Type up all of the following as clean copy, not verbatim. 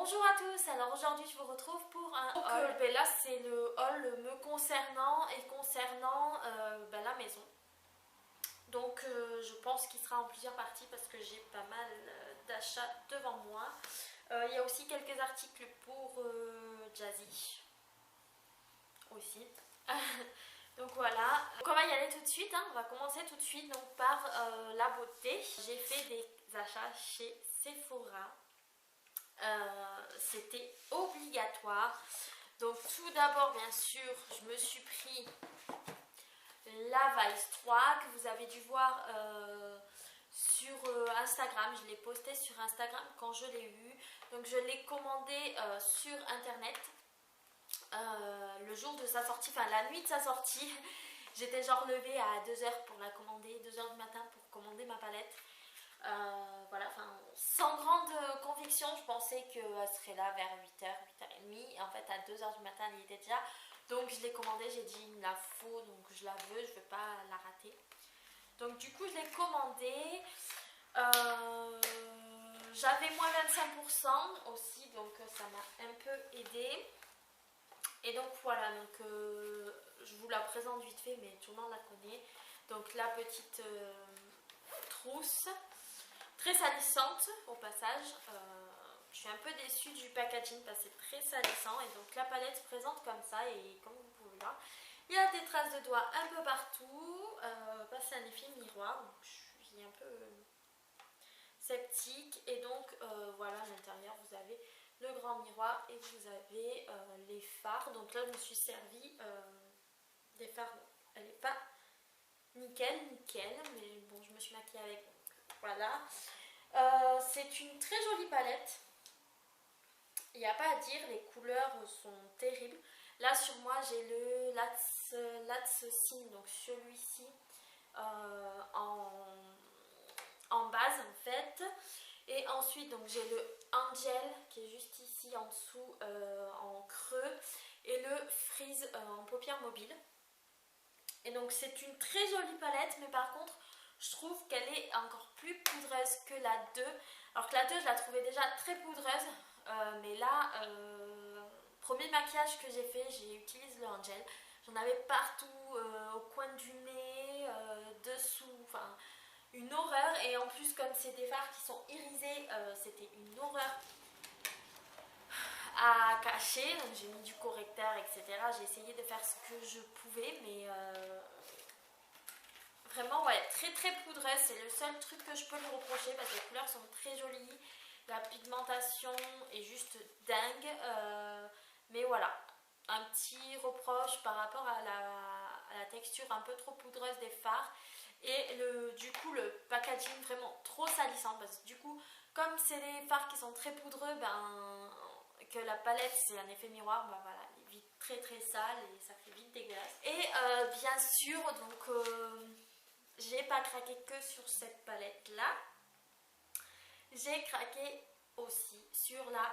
Bonjour à tous, alors aujourd'hui je vous retrouve pour un haul. Là c'est le haul me concernant et concernant la maison. Donc je pense qu'il sera en plusieurs parties parce que j'ai pas mal d'achats devant moi. Il y a aussi quelques articles pour Jazzy aussi. Donc voilà, donc on va y aller tout de suite, hein. On va commencer tout de suite donc, par la beauté. J'ai fait des achats chez Sephora. C'était obligatoire. Donc tout d'abord bien sûr je me suis pris la Vice 3 que vous avez dû voir sur Instagram. Je l'ai posté sur Instagram quand je l'ai eu. Donc je l'ai commandé sur internet le jour de sa sortie, enfin la nuit de sa sortie. J'étais genre levée à 2h pour la commander, 2h du matin pour commander ma palette. Voilà, enfin, sans grande conviction, je pensais qu'elle serait là vers 8h, 8h30. Et en fait, à 2h du matin, elle y était déjà. Donc, je l'ai commandée, j'ai dit, il me la faut, donc je la veux, je ne veux pas la rater. Donc, du coup, je l'ai commandée. J'avais moins 25% aussi, donc ça m'a un peu aidé. Et donc, voilà, donc je vous la présente vite fait, mais tout le monde la connaît. Donc, la petite trousse. Très salissante au passage. Je suis un peu déçue du packaging parce que c'est très salissant. Et donc la palette se présente comme ça. Et comme vous pouvez voir, il y a des traces de doigts un peu partout. C'est un effet miroir. Donc je suis un peu sceptique. Et donc voilà, à l'intérieur vous avez le grand miroir et vous avez les fards. Donc là je me suis servi des fards. Elle n'est pas nickel, mais bon, je me suis maquillée avec. Voilà. C'est une très jolie palette. Il n'y a pas à dire, les couleurs sont terribles. Là sur moi j'ai le Latz Sim, donc celui-ci en base en fait. Et ensuite donc j'ai le Angel qui est juste ici en dessous en creux. Et le Freeze en paupières mobiles. Et donc c'est une très jolie palette, mais par contre je trouve qu'elle est encore plus poudreuse que la 2. Alors que la 2 je la trouvais déjà très poudreuse, mais là premier maquillage que j'ai fait, j'ai utilisé le Angel. J'en avais partout, au coin du nez, dessous, enfin une horreur. Et en plus comme c'est des fards qui sont irisés, c'était une horreur à cacher. Donc j'ai mis du correcteur, etc. J'ai essayé de faire ce que je pouvais, mais vraiment ouais, très très poudreuse. C'est le seul truc que je peux lui reprocher parce que les couleurs sont très jolies. La pigmentation est juste dingue. Mais voilà, un petit reproche par rapport à la texture un peu trop poudreuse des fards. Et du coup le packaging vraiment trop salissant parce que du coup comme c'est des fards qui sont très poudreux, que la palette c'est un effet miroir, voilà, elle est vite très très sale et ça fait vite dégueulasse. Et bien sûr donc j'ai pas craqué que sur cette palette là, j'ai craqué aussi sur la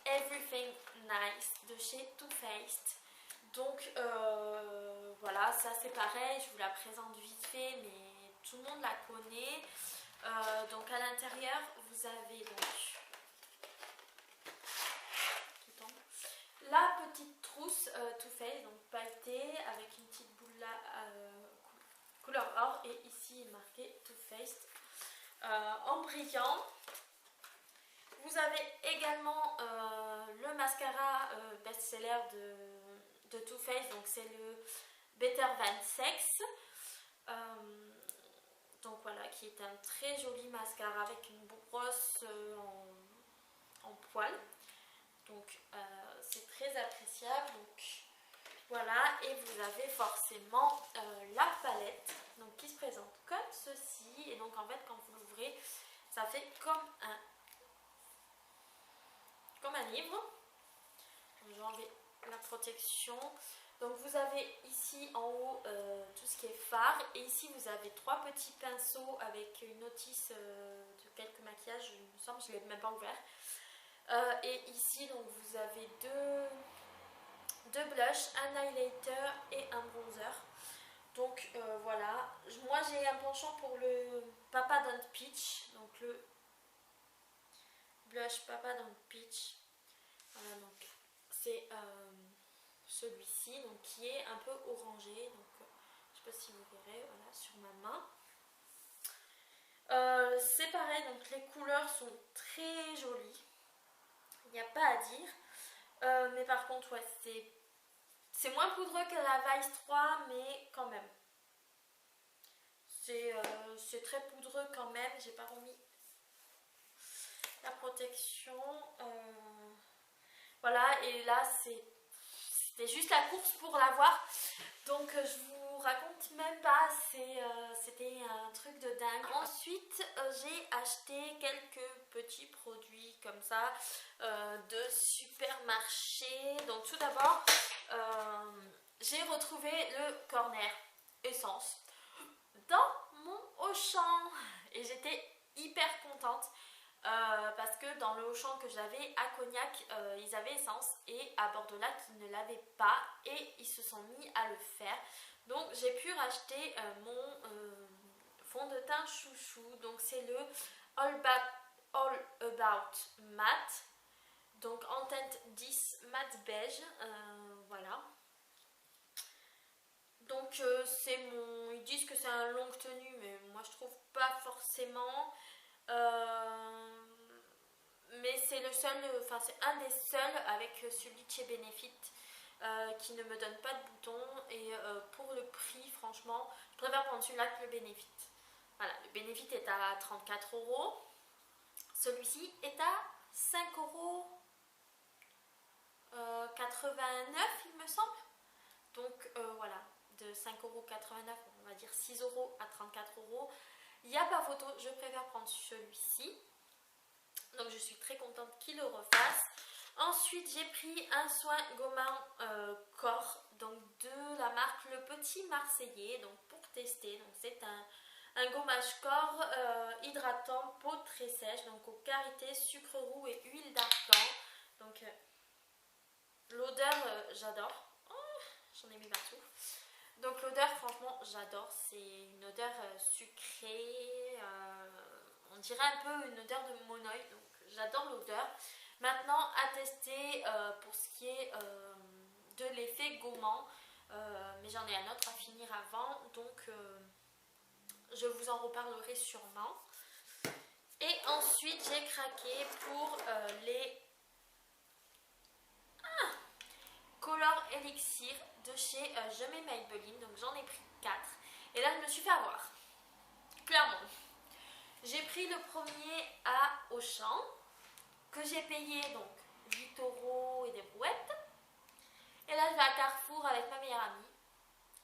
Everything Nice de chez Too Faced. Donc voilà, ça c'est pareil, je vous la présente vite fait, mais tout le monde la connaît. Donc à l'intérieur vous avez donc la petite trousse Too Faced, donc pailletée avec une petite boule là couleur or, et ici il est marqué Too Faced en brillant. Vous avez également le mascara best-seller de Too Faced, donc c'est le Better Than Sex. Donc voilà, qui est un très joli mascara avec une brosse en poil. Donc c'est très appréciable. Donc voilà, et vous avez forcément la palette donc, qui se présente comme ceci. Et donc en fait quand vous l'ouvrez, ça fait comme un livre. Je vais enlever la protection. Donc vous avez ici en haut tout ce qui est fard. Et ici vous avez 3 petits pinceaux avec une notice de quelques maquillages, il me semble, je ne l'ai même pas ouvert. Et ici donc vous avez deux blushs, un highlighter et un bronzer. Donc voilà, moi j'ai un penchant pour le Papa Don't Peach, donc le blush Papa Don't Peach. Voilà, donc c'est celui-ci, donc qui est un peu orangé. Donc je sais pas si vous verrez, voilà, sur ma main. C'est pareil, donc les couleurs sont très jolies. Il n'y a pas à dire. Mais par contre, ouais, c'est moins poudreux que la Vice 3, mais quand même. C'est très poudreux quand même. J'ai pas remis la protection. Voilà, et là, c'était juste la course pour l'avoir. Donc, je vous raconte même pas. C'était un truc de dingue. Ensuite, j'ai acheté quelques petits produits comme ça de supermarché. Donc, tout d'abord, j'ai retrouvé le corner essence dans mon Auchan et j'étais hyper contente parce que dans le Auchan que j'avais à Cognac, ils avaient essence et à Bordeaux-Lac ils ne l'avaient pas et ils se sont mis à le faire. Donc j'ai pu racheter mon fond de teint chouchou. Donc c'est le All About Matte. Donc en teinte 10 mat beige. Voilà. Donc ils disent que c'est un longue tenue, mais moi je trouve pas forcément. Mais c'est le seul, enfin c'est un des seuls avec celui de chez Benefit qui ne me donne pas de boutons. Et pour le prix, franchement, je préfère prendre celui-là que le Benefit. Voilà, le Benefit est à 34 €. Celui-ci est à 5,89 € il me semble. Donc voilà, de 5,89 €, on va dire 6 € à 34 €. Il n'y a pas photo, je préfère prendre celui-ci. Donc je suis très contente qu'il le refasse. Ensuite j'ai pris un soin gommant corps, donc de la marque Le Petit Marseillais, donc pour tester. Donc c'est un gommage corps hydratant, peau très sèche, donc aux karités, sucre roux et huile d'argan. Donc l'odeur j'adore. Oh, j'en ai mis partout. Donc l'odeur franchement j'adore, c'est une odeur sucrée, on dirait un peu une odeur de monoï, donc j'adore l'odeur. Maintenant à tester pour ce qui est de l'effet gommant, mais j'en ai un autre à finir avant, donc je vous en reparlerai sûrement. Et ensuite j'ai craqué pour les Color Elixir de chez Je mets Maybelline, donc j'en ai pris 4. Et là je me suis fait avoir, clairement. J'ai pris le premier à Auchan, que j'ai payé donc 8 € et des brouettes. Et là je vais à Carrefour avec ma meilleure amie.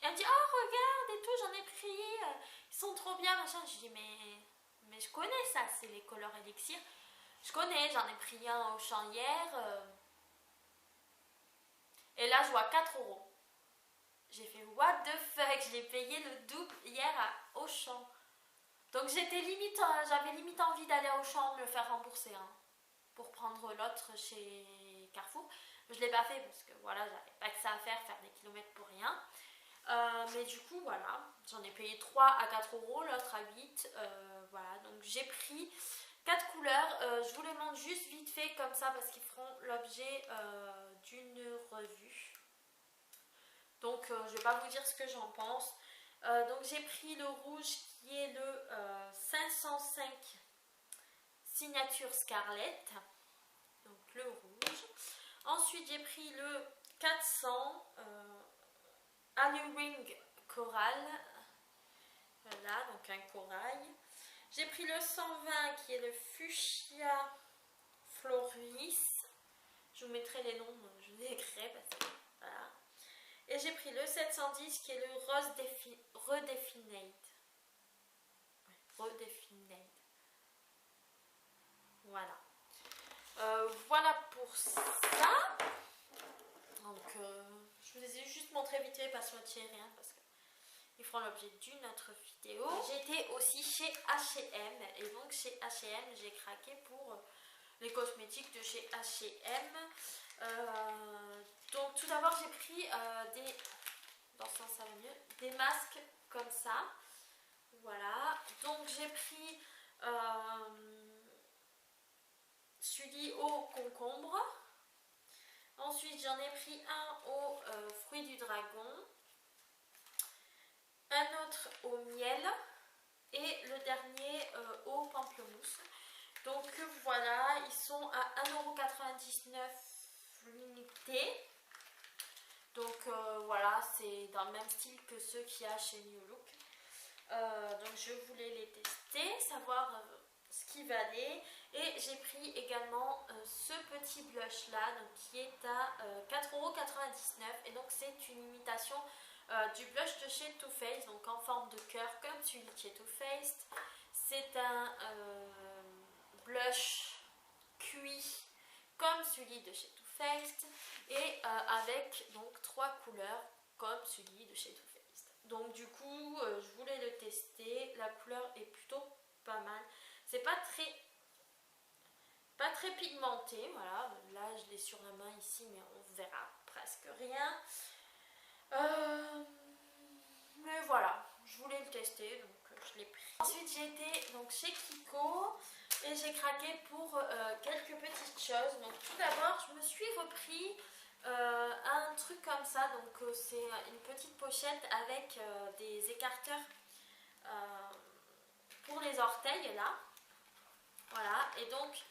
Et elle me dit, oh regarde et tout, j'en ai pris, ils sont trop bien, machin. Je dis, mais je connais ça, c'est les Color Elixir. Je connais, j'en ai pris un au Auchan hier. Et là je vois 4 €. J'ai fait what the fuck, je l'ai payé le double hier à Auchan. Donc j'avais limite envie d'aller à Auchan me le faire rembourser pour prendre l'autre chez Carrefour. Mais je ne l'ai pas fait parce que voilà, j'avais pas que ça à faire des kilomètres pour rien. Mais du coup voilà, j'en ai payé 3 à 4 €, l'autre à 8. Voilà, donc j'ai pris 4 couleurs. Je vous les montre juste vite fait comme ça parce qu'ils feront l'objet d'une revue. Donc je ne vais pas vous dire ce que j'en pense. Donc j'ai pris le rouge qui est le 505 Signature Scarlett. Donc le rouge. Ensuite j'ai pris le 400 Alluring Coral. Voilà, donc un corail. J'ai pris le 120 qui est le Fuchsia Floris. Je vous mettrai les noms, je les écrirai parce que voilà. Et j'ai pris le 710 qui est le Rose Redefined. Redefined. Voilà. Voilà pour ça. Donc, je vous ai juste montré vite fait, pas sur rien parce que ils feront l'objet d'une autre vidéo. J'étais aussi chez H&M et donc chez H&M j'ai craqué pour les cosmétiques de chez H&M. Donc tout d'abord j'ai pris dans ce sens ça va mieux, des masques comme ça. Voilà. Donc j'ai pris celui au concombre. Ensuite, j'en ai pris un au fruit du dragon, un autre au miel et le dernier au pamplemousse. Donc voilà, ils sont à 1,99 € l'unité. Donc voilà, c'est dans le même style que ceux qu'il y a chez New Look. Donc je voulais les tester, savoir ce qu'ils valaient. Et j'ai pris également ce petit blush là, donc, qui est à 4,99 €. Et donc c'est une imitation du blush de chez Too Faced, donc en forme de cœur comme celui de chez Too Faced. C'est un blush cuit comme celui de chez Too Faced et avec donc 3 couleurs comme celui de chez Too Faced. Donc du coup je voulais le tester, la couleur est plutôt pas mal, c'est pas très pigmenté, voilà, là je l'ai sur la main ici mais on verra presque rien. Mais voilà, je voulais le tester donc je l'ai pris. Ensuite j'ai été donc chez Kiko et j'ai craqué pour quelques petites choses. Donc tout d'abord je me suis repris un truc comme ça, donc c'est une petite pochette avec des écarteurs pour les orteils là. Voilà, et donc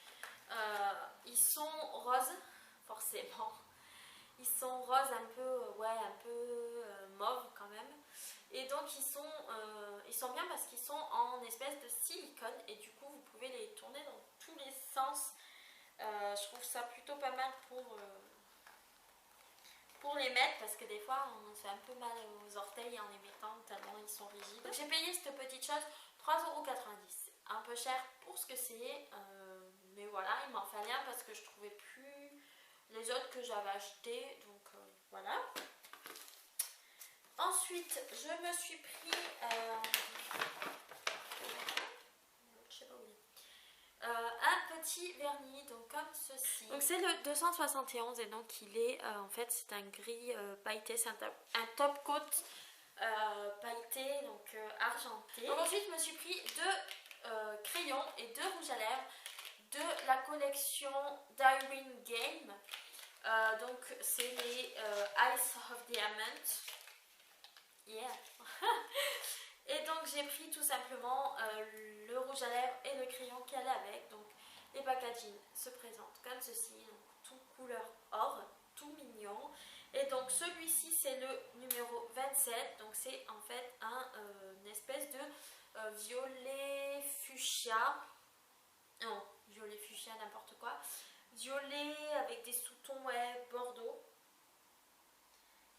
ils sont roses, forcément. Ils sont roses un peu, mauve quand même. Et donc ils sont bien parce qu'ils sont en espèce de silicone et du coup vous pouvez les tourner dans tous les sens. Je trouve ça plutôt pas mal pour les mettre parce que des fois on se fait un peu mal aux orteils en les mettant tellement ils sont rigides. Donc j'ai payé cette petite chose 3,90 €. C'est un peu cher pour ce que c'est, mais voilà, il m'en fallait un parce que je trouvais plus les autres que j'avais achetés, donc voilà. Ensuite, je me suis pris un petit vernis, donc comme ceci. Donc c'est le 271 et donc il est en fait c'est un gris pailleté, c'est un top coat pailleté, donc argenté. Donc ensuite je me suis pris deux crayons et deux rouges à lèvres de la collection d'Irene Game. Donc c'est les Ice of Diamond. Yeah. Et donc j'ai pris tout simplement le rouge à lèvres et le crayon qui allait avec. Donc les packaging se présentent comme ceci, donc tout couleur or, tout mignon. Et donc celui-ci c'est le numéro 27, donc c'est en fait une espèce de violet fuchsia. Non, violet fuchsia n'importe quoi. Violet avec des sous-tons bordeaux.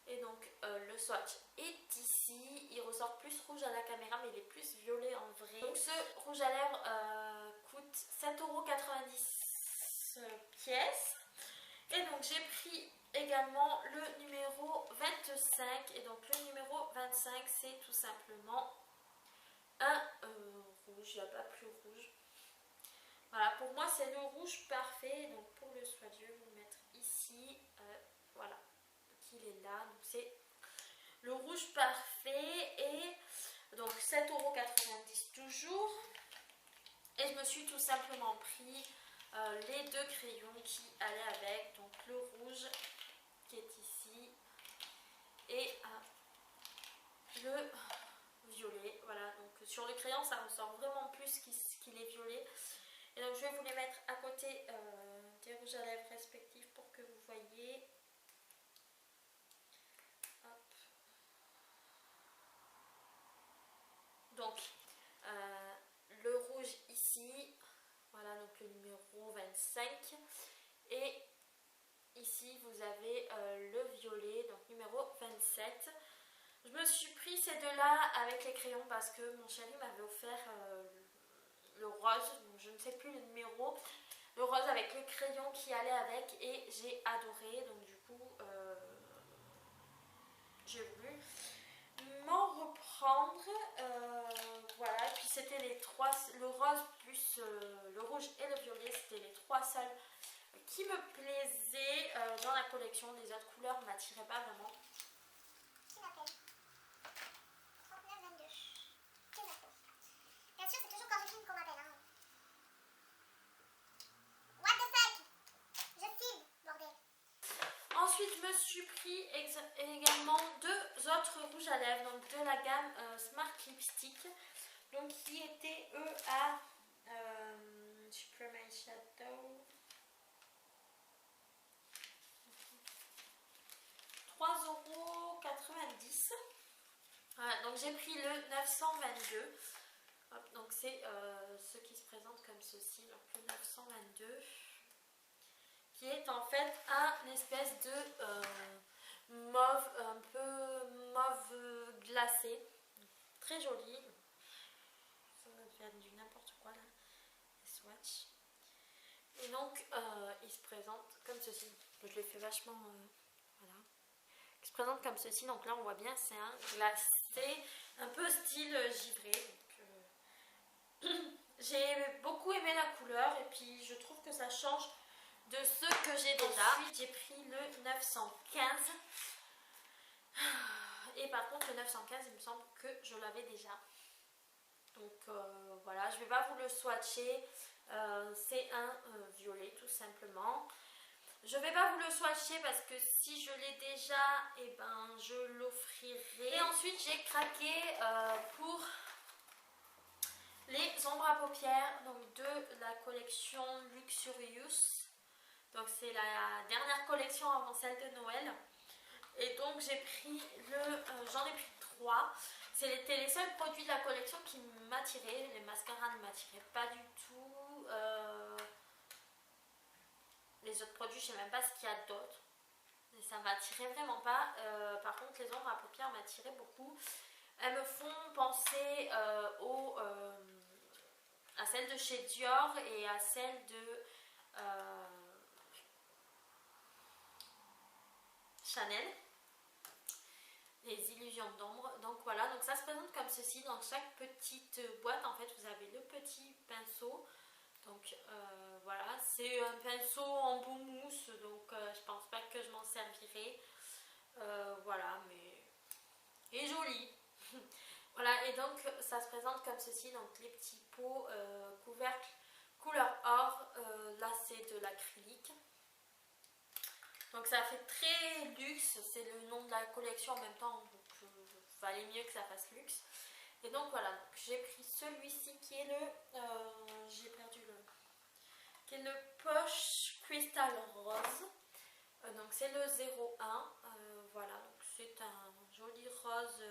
Et donc le swatch est ici, il ressort plus rouge à la caméra mais il est plus violet en vrai. Donc ce rouge à lèvres coûte 7,90 € pièce. Et donc j'ai pris également le numéro 25 et donc le numéro 25 c'est tout simplement un rouge, il n'y a pas plus rouge. Voilà, pour moi c'est le rouge parfait, donc pour le swatch je vais vous le mettre ici, voilà. Il est là, donc c'est le rouge parfait et donc 7,90 € toujours. Et je me suis tout simplement pris les deux crayons qui allaient avec, donc le rouge qui est ici et le violet. Voilà, donc sur le crayon ça ressort vraiment plus qu'il est violet. Et donc je vais vous les mettre à côté des rouges à lèvres respectifs pour que vous voyez. Donc le rouge ici, voilà donc le numéro 25 et ici vous avez le violet, donc numéro 27. Je me suis pris ces deux là avec les crayons parce que mon chéri m'avait offert le rose, donc je ne sais plus le numéro, le rose avec le crayon qui allait avec et j'ai adoré, donc du coup j'ai voulu m'en reprendre. Voilà, et puis c'était les trois, le rose plus le rouge et le violet, c'était les trois seuls qui me plaisaient dans la collection. Les autres couleurs ne m'attiraient pas vraiment. Qui m'appelle 3922. Qui m'appelle? Bien sûr, c'est toujours quand je filme qu'on m'appelle. Hein. What the fuck? Je filme, bordel. me suis pris également 2 autres rouges à lèvres, donc de la gamme Smart Lipstick, donc qui étaient eux à Super My Shadow 3,90 €. Voilà, donc j'ai pris le 922. Hop, donc c'est ce qui se présente comme ceci, donc le 922, qui est en fait un espèce de mauve, un peu mauve glacé, très joli. Ça va faire du n'importe quoi là, les swatchs. Et donc il se présente comme ceci. Je l'ai fait vachement, voilà. Il se présente comme ceci, donc là on voit bien c'est un glacé, un peu style givré. J'ai beaucoup aimé la couleur et puis je trouve que ça change de ce que j'ai déjà. Ensuite j'ai pris le 915 et par contre le 915 il me semble que je l'avais déjà. Donc voilà, je ne vais pas vous le swatcher, c'est un violet tout simplement. Je ne vais pas vous le swatcher parce que si je l'ai déjà, et ben je l'offrirai. Et ensuite j'ai craqué pour les ombres à paupières, donc de la collection Luxurious. Donc c'est la dernière collection avant celle de Noël. Et donc j'ai pris j'en ai pris 3. C'était les seuls produits de la collection qui m'attiraient. Les mascaras ne m'attiraient pas du tout. Les autres produits, je ne sais même pas ce qu'il y a d'autre. Et ça ne m'attirait vraiment pas. Par contre, les ombres à paupières m'attiraient beaucoup. Elles me font penser à celle de chez Dior et à celle de Chanel, les illusions d'ombre. Donc voilà, donc ça se présente comme ceci. Dans chaque petite boîte en fait vous avez le petit pinceau. Donc voilà, c'est un pinceau en bout mousse, donc je pense pas que je m'en servirai. Voilà, mais il est joli. Voilà, et donc ça se présente comme ceci, donc les petits pots couvercles couleur or, là c'est de l'acrylique. Donc ça fait très luxe, c'est le nom de la collection en même temps, donc valait mieux que ça fasse luxe. Et donc voilà, j'ai pris celui-ci qui est j'ai perdu qui est le Posh Crystal Rose. Donc c'est le 01, voilà, donc c'est un joli rose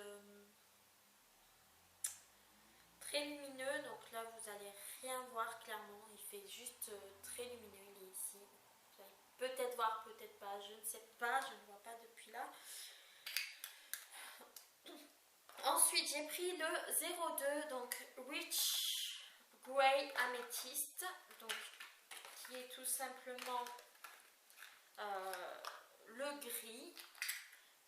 très lumineux, donc là vous allez rien voir clairement, il fait juste très lumineux, il est ici. Vous allez peut-être voir, peut-être pas, je ne sais pas, je ne vois pas depuis là. Ensuite j'ai pris le 02, donc Rich Grey Amethyst, donc qui est tout simplement le gris.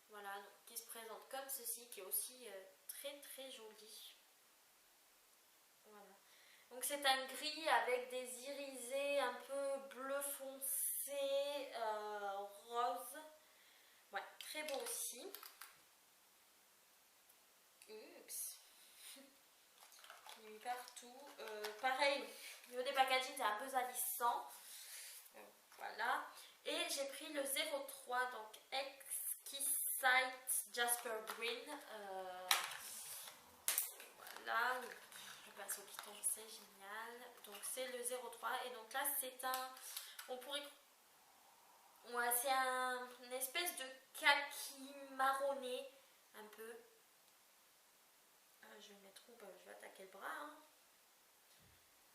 Voilà, donc, qui se présente comme ceci, qui est aussi très très joli. Voilà. Donc c'est un gris avec des irisés un peu bleu foncé, rose. Ouais, très beau aussi. Oups. Il est partout. Pareil, au niveau des packaging, c'est un peu salissant. Voilà. Et j'ai pris le 03, donc Exquisite Jasper Green. Voilà. Je passe au piton, c'est génial. Donc c'est le 03. Et donc là, c'est un. On pourrait. Ouais, c'est une espèce de kaki marronné. Un peu. Je vais le mettre où? Je vais attaquer le bras. Hein.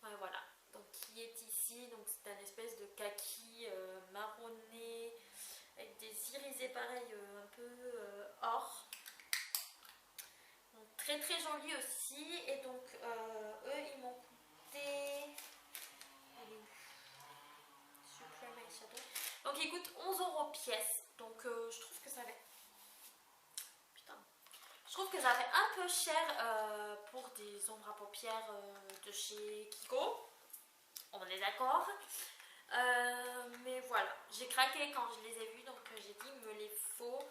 Ouais, voilà. Donc qui est ici, donc c'est un espèce de kaki marronné avec des irisés pareil un peu or. Donc très très joli aussi. Et donc eux ils m'ont coûté Super My Shadow. Donc ils coûtent 11 € pièce. Donc je trouve que ça avait Je trouve que ça fait un peu cher pour des ombres à paupières de chez Kiko. On est d'accord. Mais voilà, j'ai craqué quand je les ai vus, donc j'ai dit il me les faut.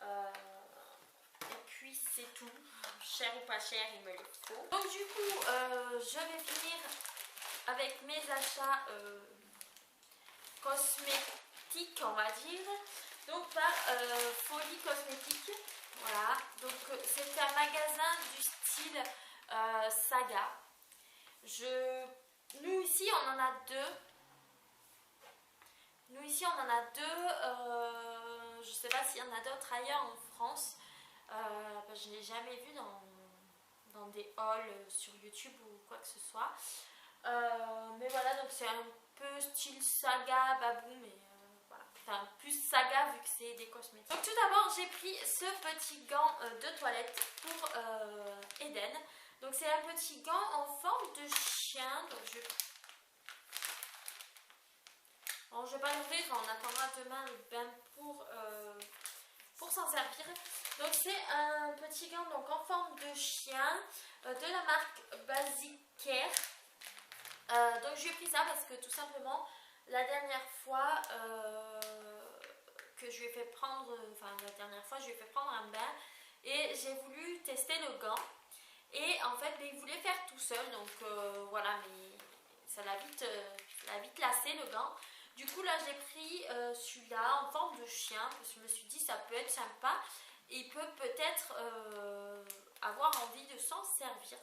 Et puis c'est tout. Cher ou pas cher, il me les faut. Donc du coup, je vais finir avec mes achats cosmétiques, on va dire. donc par Folie Cosmétique. Voilà, donc c'est un magasin du style Saga. Nous ici on en a deux. Je ne sais pas s'il y en a d'autres ailleurs en France. Je ne l'ai jamais vu dans des hauls sur YouTube ou quoi que ce soit. Mais voilà, donc c'est un peu style Saga, Babou, mais voilà. Enfin, plus Saga vu que c'est des cosmétiques. Donc tout d'abord, j'ai pris ce petit gant de toilette pour Eden. Donc c'est un petit gant en forme de chien. Donc bon, je vais pas l'ouvrir, on attendra demain le bain pour s'en servir. Donc c'est un petit gant donc, en forme de chien de la marque Basic Care. Donc j'ai pris ça parce que tout simplement la dernière fois que je lui ai fait prendre, je lui ai fait prendre un bain et j'ai voulu tester le gant et en fait il voulait faire tout seul donc voilà, mais ça l'a vite lassé le gant. Du coup là j'ai pris celui-là en forme de chien parce que je me suis dit ça peut être sympa et il peut peut-être avoir envie de s'en servir.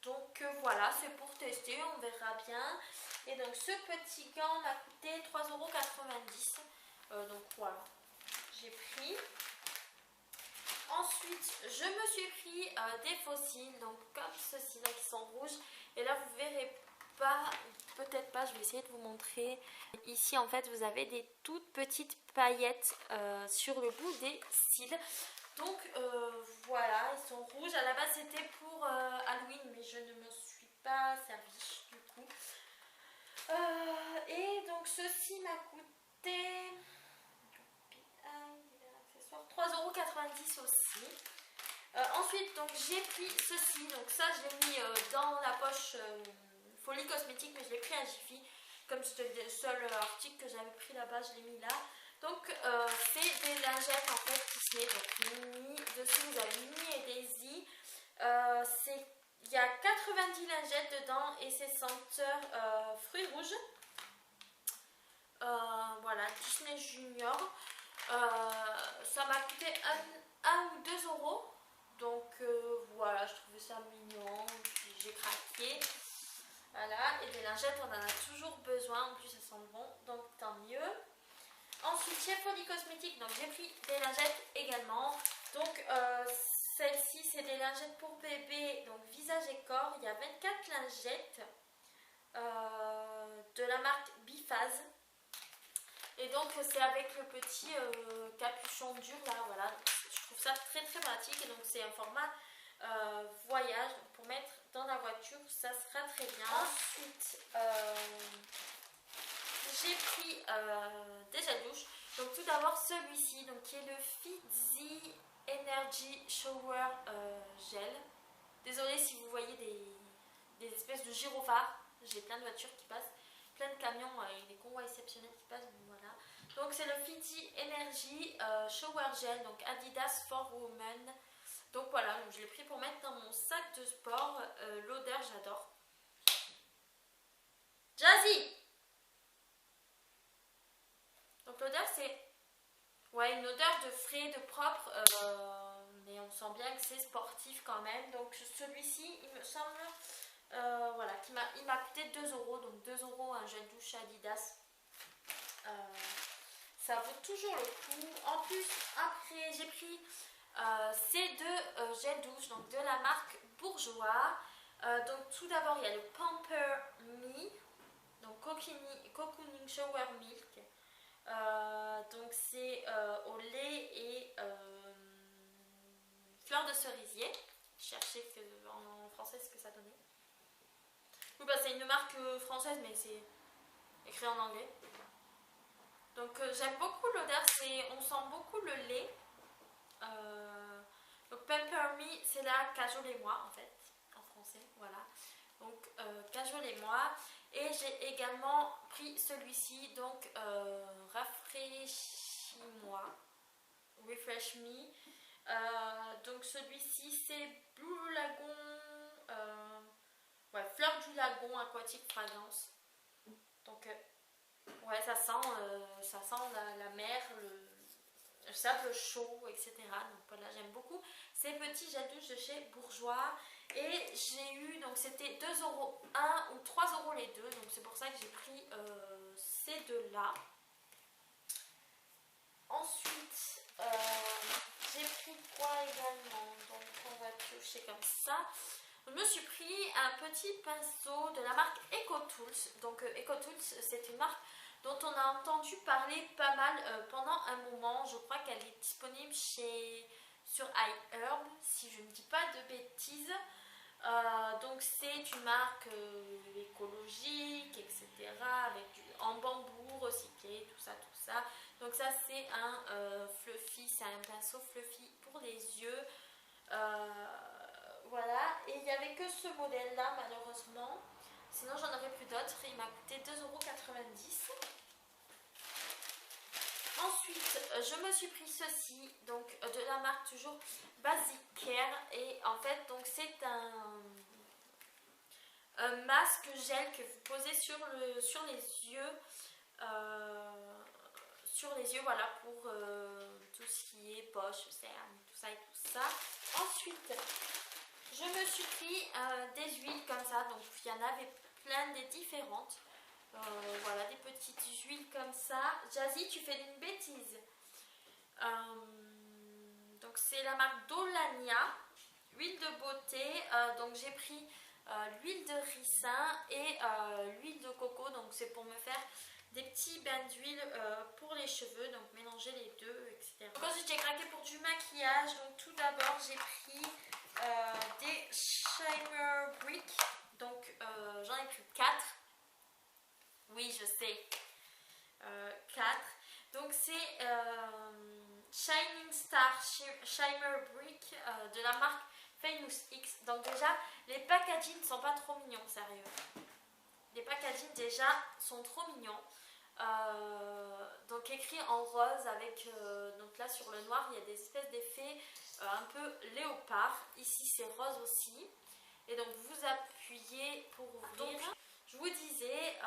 Donc voilà, c'est pour tester, on verra bien. Et donc ce petit gant m'a coûté 3,90 €. Donc voilà, j'ai pris. Ensuite, je me suis pris des fossiles, donc comme ceux-ci là qui sont rouges. Et là vous verrez pas, peut-être pas, je vais essayer de vous montrer. Ici en fait vous avez des toutes petites paillettes sur le bout des cils. Donc voilà, ils sont rouges. À la base c'était pour Halloween, mais je ne me suis pas servie du coup. Et donc ceci m'a coûté 3,90 € aussi. Ensuite donc j'ai pris ceci. Donc ça je l'ai mis dans la poche Folie Cosmétique, mais je l'ai pris à Jiffy. Comme c'était le seul article que j'avais pris là-bas, je l'ai mis là. Donc c'est des lingettes en fait Disney, donc Mini, dessus vous avez Mini et Daisy. Il y a 90 lingettes dedans et c'est senteur fruits rouges. Voilà, Disney Junior. Ça m'a coûté 1 ou 2 €. Donc voilà, je trouvais ça mignon, puis j'ai craqué. Voilà, et des lingettes on en a toujours besoin, en plus elles sont bon, donc tant mieux. Ensuite, chez Folie Cosmétique, donc j'ai pris des lingettes également. Donc celles-ci, c'est des lingettes pour bébé, donc visage et corps. Il y a 24 lingettes de la marque Biphase. Et donc c'est avec le petit capuchon dur là, voilà. Je trouve ça très très pratique. Et donc c'est un format voyage pour mettre dans la voiture, ça sera très bien. Ensuite, j'ai pris des gels douche. Donc tout d'abord celui-ci, donc qui est le Fizzy Energy Shower Gel. Désolée si vous voyez des espèces de gyrophares. J'ai plein de voitures qui passent, plein de camions et des convois exceptionnels qui passent. Voilà. Donc c'est le Fizzy Energy Shower Gel, donc Adidas for Women. Donc voilà, donc je l'ai pris pour mettre dans mon sac de sport. L'odeur, j'adore. Jazzy! Donc l'odeur c'est une odeur de frais, de propre, mais on sent bien que c'est sportif quand même. Donc celui-ci il me semble voilà, il m'a coûté 2 €, donc 2 € un gel douche Adidas. Ça vaut toujours le coup. En plus après j'ai pris ces deux gels douche donc de la marque Bourjois. Donc tout d'abord il y a le Pamper Me, donc Cocooning Shower Milk. Donc c'est au lait et fleurs de cerisier. Je cherchais en français ce que ça donnait. Oui, bah, c'est une marque française mais c'est écrit en anglais. Donc j'aime beaucoup l'odeur, on sent beaucoup le lait. Donc Pamper Me, c'est la cajolez-moi en fait, en français, voilà. Donc cajolez-moi. Et j'ai également pris celui-ci, donc rafraîchis-moi, Refresh Me. Donc celui-ci c'est Blue Lagoon, fleur du lagon aquatique fragrance. Donc Ouais, ça sent la mer, le sable chaud, etc. Donc voilà, j'aime beaucoup ces petits gels douche de chez Bourjois. Et j'ai eu, donc c'était 2,1 € ou 3 € les deux. Donc c'est pour ça que j'ai pris ces deux-là. Ensuite, j'ai pris quoi également? Donc on va piocher comme ça. Je me suis pris un petit pinceau de la marque EcoTools. Donc EcoTools, c'est une marque dont on a entendu parler pas mal pendant un moment. Je crois qu'elle est disponible sur iHerb, si je ne dis pas de bêtises. Donc c'est une marque écologique, etc. En bambou recyclé, tout ça. Donc ça c'est un fluffy, c'est un pinceau fluffy pour les yeux. Voilà, et il n'y avait que ce modèle là malheureusement. Sinon j'en aurais plus d'autres. Il m'a coûté 2,90 €. Ensuite, je me suis pris ceci, donc de la marque toujours Basic Care. Et en fait, donc c'est un masque gel que vous posez sur les yeux. Voilà, pour tout ce qui est poche, cerne, tout ça et tout ça. Ensuite, je me suis pris des huiles comme ça, donc il y en avait plein des différentes. Voilà, des petites huiles comme ça. Jazzy, tu fais une bêtise. Donc c'est la marque Dolania, huile de beauté. Donc j'ai pris l'huile de ricin et l'huile de coco. Donc c'est pour me faire des petits bains d'huile pour les cheveux. Donc mélanger les deux, etc. Donc ensuite j'ai craqué pour du maquillage. Donc tout d'abord j'ai pris des Shimmer Brick. Donc j'en ai pris 4. Oui, je sais. 4. Donc c'est Shining Star Shimmer Brick de la marque Famous X. Donc déjà, les packaging ne sont pas trop mignons, sérieux. Les packaging déjà sont trop mignons. Donc écrit en rose avec, donc là sur le noir, il y a des espèces d'effets un peu léopard. Ici c'est rose aussi. Et donc vous appuyez pour ouvrir. Je vous disais,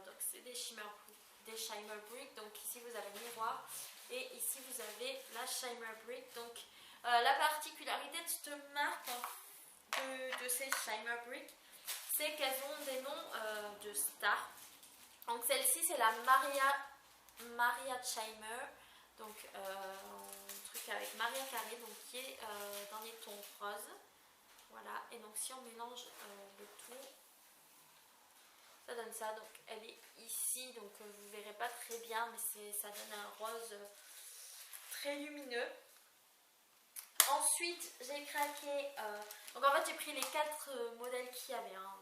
donc c'est des Shimmer Brick. Donc ici vous avez le miroir et ici vous avez la Shimmer Brick. Donc la particularité de cette marque, de ces Shimmer Brick, c'est qu'elles ont des noms de stars. Donc celle-ci c'est la Maria Shimmer. Donc un truc avec Maria Carré, donc qui est dans les tons roses. Voilà, et donc si on mélange le tout, ça donne ça. Donc elle est ici, donc vous verrez pas très bien, mais ça donne un rose très lumineux. Ensuite j'ai craqué, donc en fait j'ai pris les 4 modèles qu'il y avait, hein,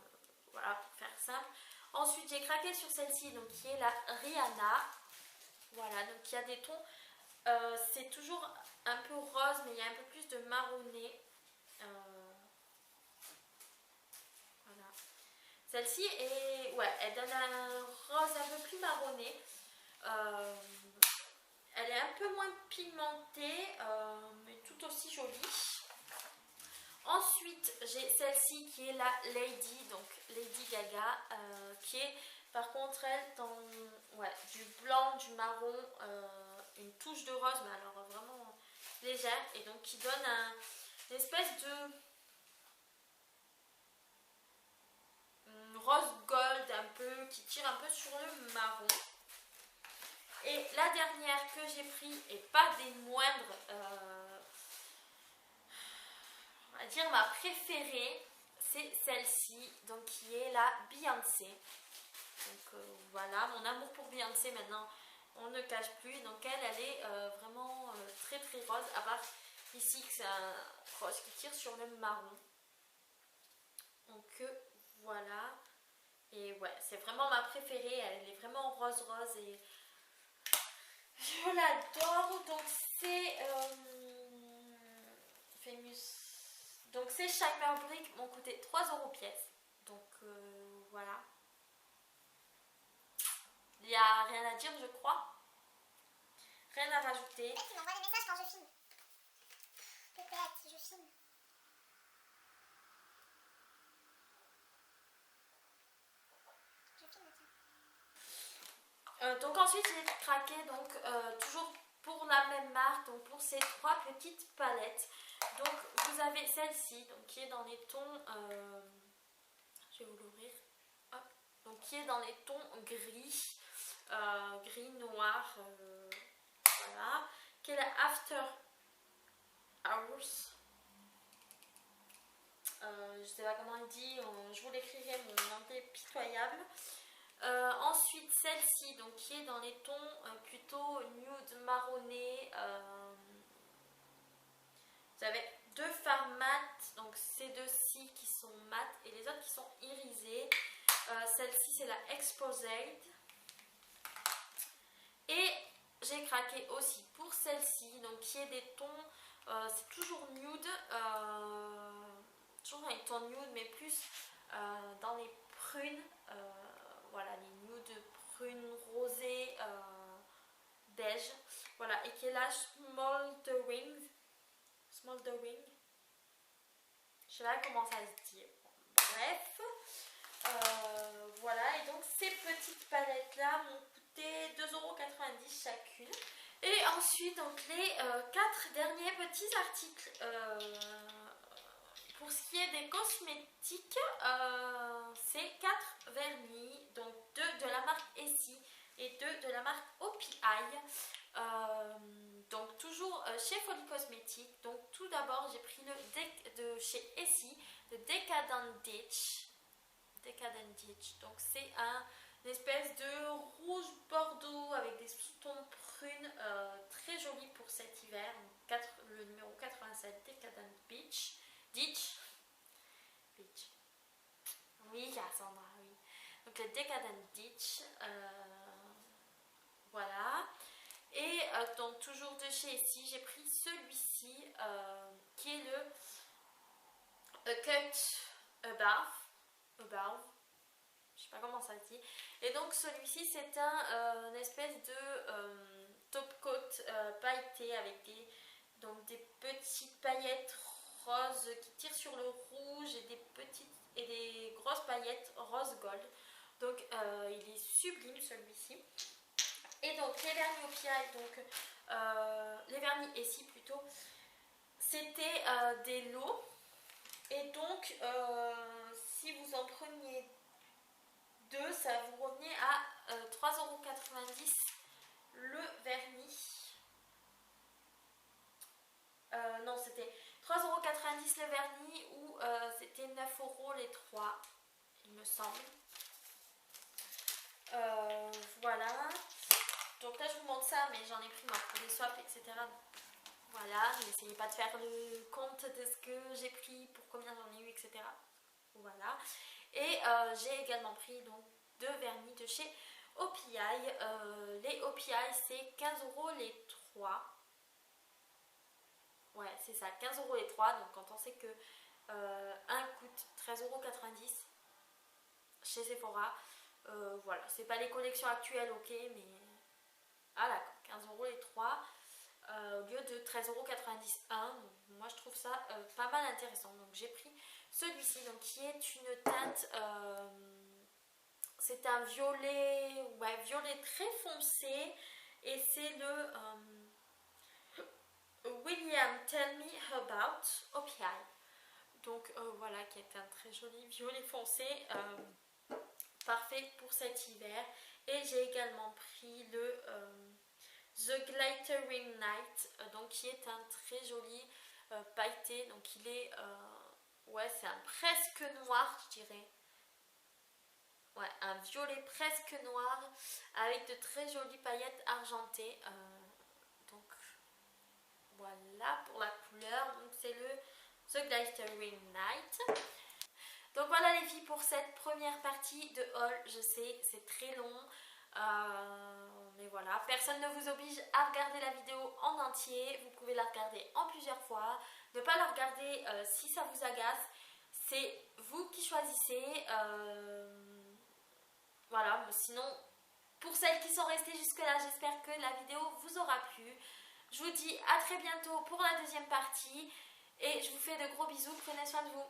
voilà, pour faire simple. Ensuite j'ai craqué sur celle-ci, donc qui est la Rihanna. Voilà, donc il y a des tons, c'est toujours un peu rose, mais il y a un peu plus de marronné. Voilà. Celle-ci est, ouais, elle donne un rose un peu plus marronné. Elle est un peu moins pigmentée, mais tout aussi jolie. Ensuite, j'ai celle-ci qui est la Lady, donc Lady Gaga, qui est par contre elle dans du blanc, du marron, une touche de rose, mais alors vraiment légère, et donc qui donne une espèce de rose gold un peu, qui tire un peu sur le marron. Et la dernière que j'ai pris, et pas des moindres, on va dire ma préférée, c'est celle-ci, donc qui est la Beyoncé. Donc voilà, mon amour pour Beyoncé maintenant, on ne cache plus. Donc elle est vraiment très très rose, à part ici que c'est un rose qui tire sur le marron. Donc voilà, et ouais, c'est vraiment ma préférée, elle est vraiment rose et je l'adore. Donc c'est Famous. Donc ces Shimmer Brick m'ont coûté 3 € pièce. Donc voilà. Il n'y a rien à dire, je crois. Rien à rajouter. Peut-être qu'il m'envoie des messages quand je filme. Peut-être si je filme. Donc ensuite j'ai craqué donc toujours pour la même marque, donc pour ces 3 petites palettes. Donc vous avez celle-ci donc qui est dans les tons, je vais vous l'ouvrir, donc qui est dans les tons gris, gris noir, voilà, qui est la After Hours. Je sais pas comment il dit, je vous l'écrirai, mon anglais pitoyable. Ensuite celle-ci donc qui est dans les tons plutôt nude marronné. Vous avez 2 fards mat, donc ces 2-ci qui sont mat et les autres qui sont irisés. Celle-ci c'est la Exposed. Et j'ai craqué aussi pour celle-ci, donc qui est des tons, c'est toujours nude, toujours dans les tons nude mais plus dans les prunes. Voilà, les nudes prunes rosées beige, voilà, et qui est la Smoldering, je sais pas comment ça se dit, bref, voilà, et donc ces petites palettes là m'ont coûté 2,90 € chacune. Et ensuite donc les 4 derniers petits articles. Pour ce qui est des cosmétiques, c'est 4 vernis, donc 2 de la marque Essie et 2 de la marque OPI. Donc toujours chez Folie Cosmétique. Donc tout d'abord j'ai pris de chez Essie, le Decadent Ditch. Donc c'est une espèce de rouge bordeaux avec des sous-tons prunes, très joli pour cet hiver. Donc, le numéro 87, Decadent Ditch. Oui, Cassandra, oui. Donc le Decadent Ditch, voilà. Et donc toujours de chez ici, j'ai pris celui-ci qui est le Cut Above. Je sais pas comment ça se dit. Et donc celui-ci c'est une espèce de top coat pailleté avec des petites paillettes roses qui tirent sur le rouge et des grosses paillettes rose gold. Donc il est sublime celui-ci. Et donc les vernis OPI, donc les vernis Essie plutôt, c'était des lots. Et donc si vous en preniez 2, ça vous revenait à 3,90 € le vernis. Non, c'était 3,90 € le vernis ou c'était 9 € les 3, il me semble. Voilà. Donc là, je vous montre ça, mais j'en ai pris pour des swaps, etc. Voilà, n'essayez pas de faire le compte de ce que j'ai pris, pour combien j'en ai eu, etc. Voilà. Et j'ai également pris donc 2 vernis de chez OPI. Les OPI, c'est 15 € les 3. Ouais, c'est ça, 15 € les 3. Donc quand on sait que un coûte 13,90 € chez Sephora, voilà, c'est pas les collections actuelles, ok, mais ah d'accord, 15 € les 3 au lieu de 13,90 €. Donc moi je trouve ça pas mal intéressant. Donc j'ai pris celui-ci, donc qui est une teinte, c'est un violet, ouais, violet très foncé, et c'est le William Tell Me About OPI. Donc voilà, qui est un très joli violet foncé, parfait pour cet hiver. Et j'ai également pris le The Glittering Night, donc qui est un très joli pailleté. Donc il est, ouais, c'est un presque noir, je dirais. Ouais, un violet presque noir avec de très jolies paillettes argentées. Donc voilà pour la couleur. Donc c'est le The Glittering Night. Donc voilà les filles pour cette première partie de haul. Je sais, c'est très long. Mais voilà, personne ne vous oblige à regarder la vidéo en entier. Vous pouvez la regarder en plusieurs fois. Ne pas la regarder si ça vous agace. C'est vous qui choisissez. Voilà, sinon, pour celles qui sont restées jusque là, j'espère que la vidéo vous aura plu. Je vous dis à très bientôt pour la deuxième partie. Et je vous fais de gros bisous. Prenez soin de vous.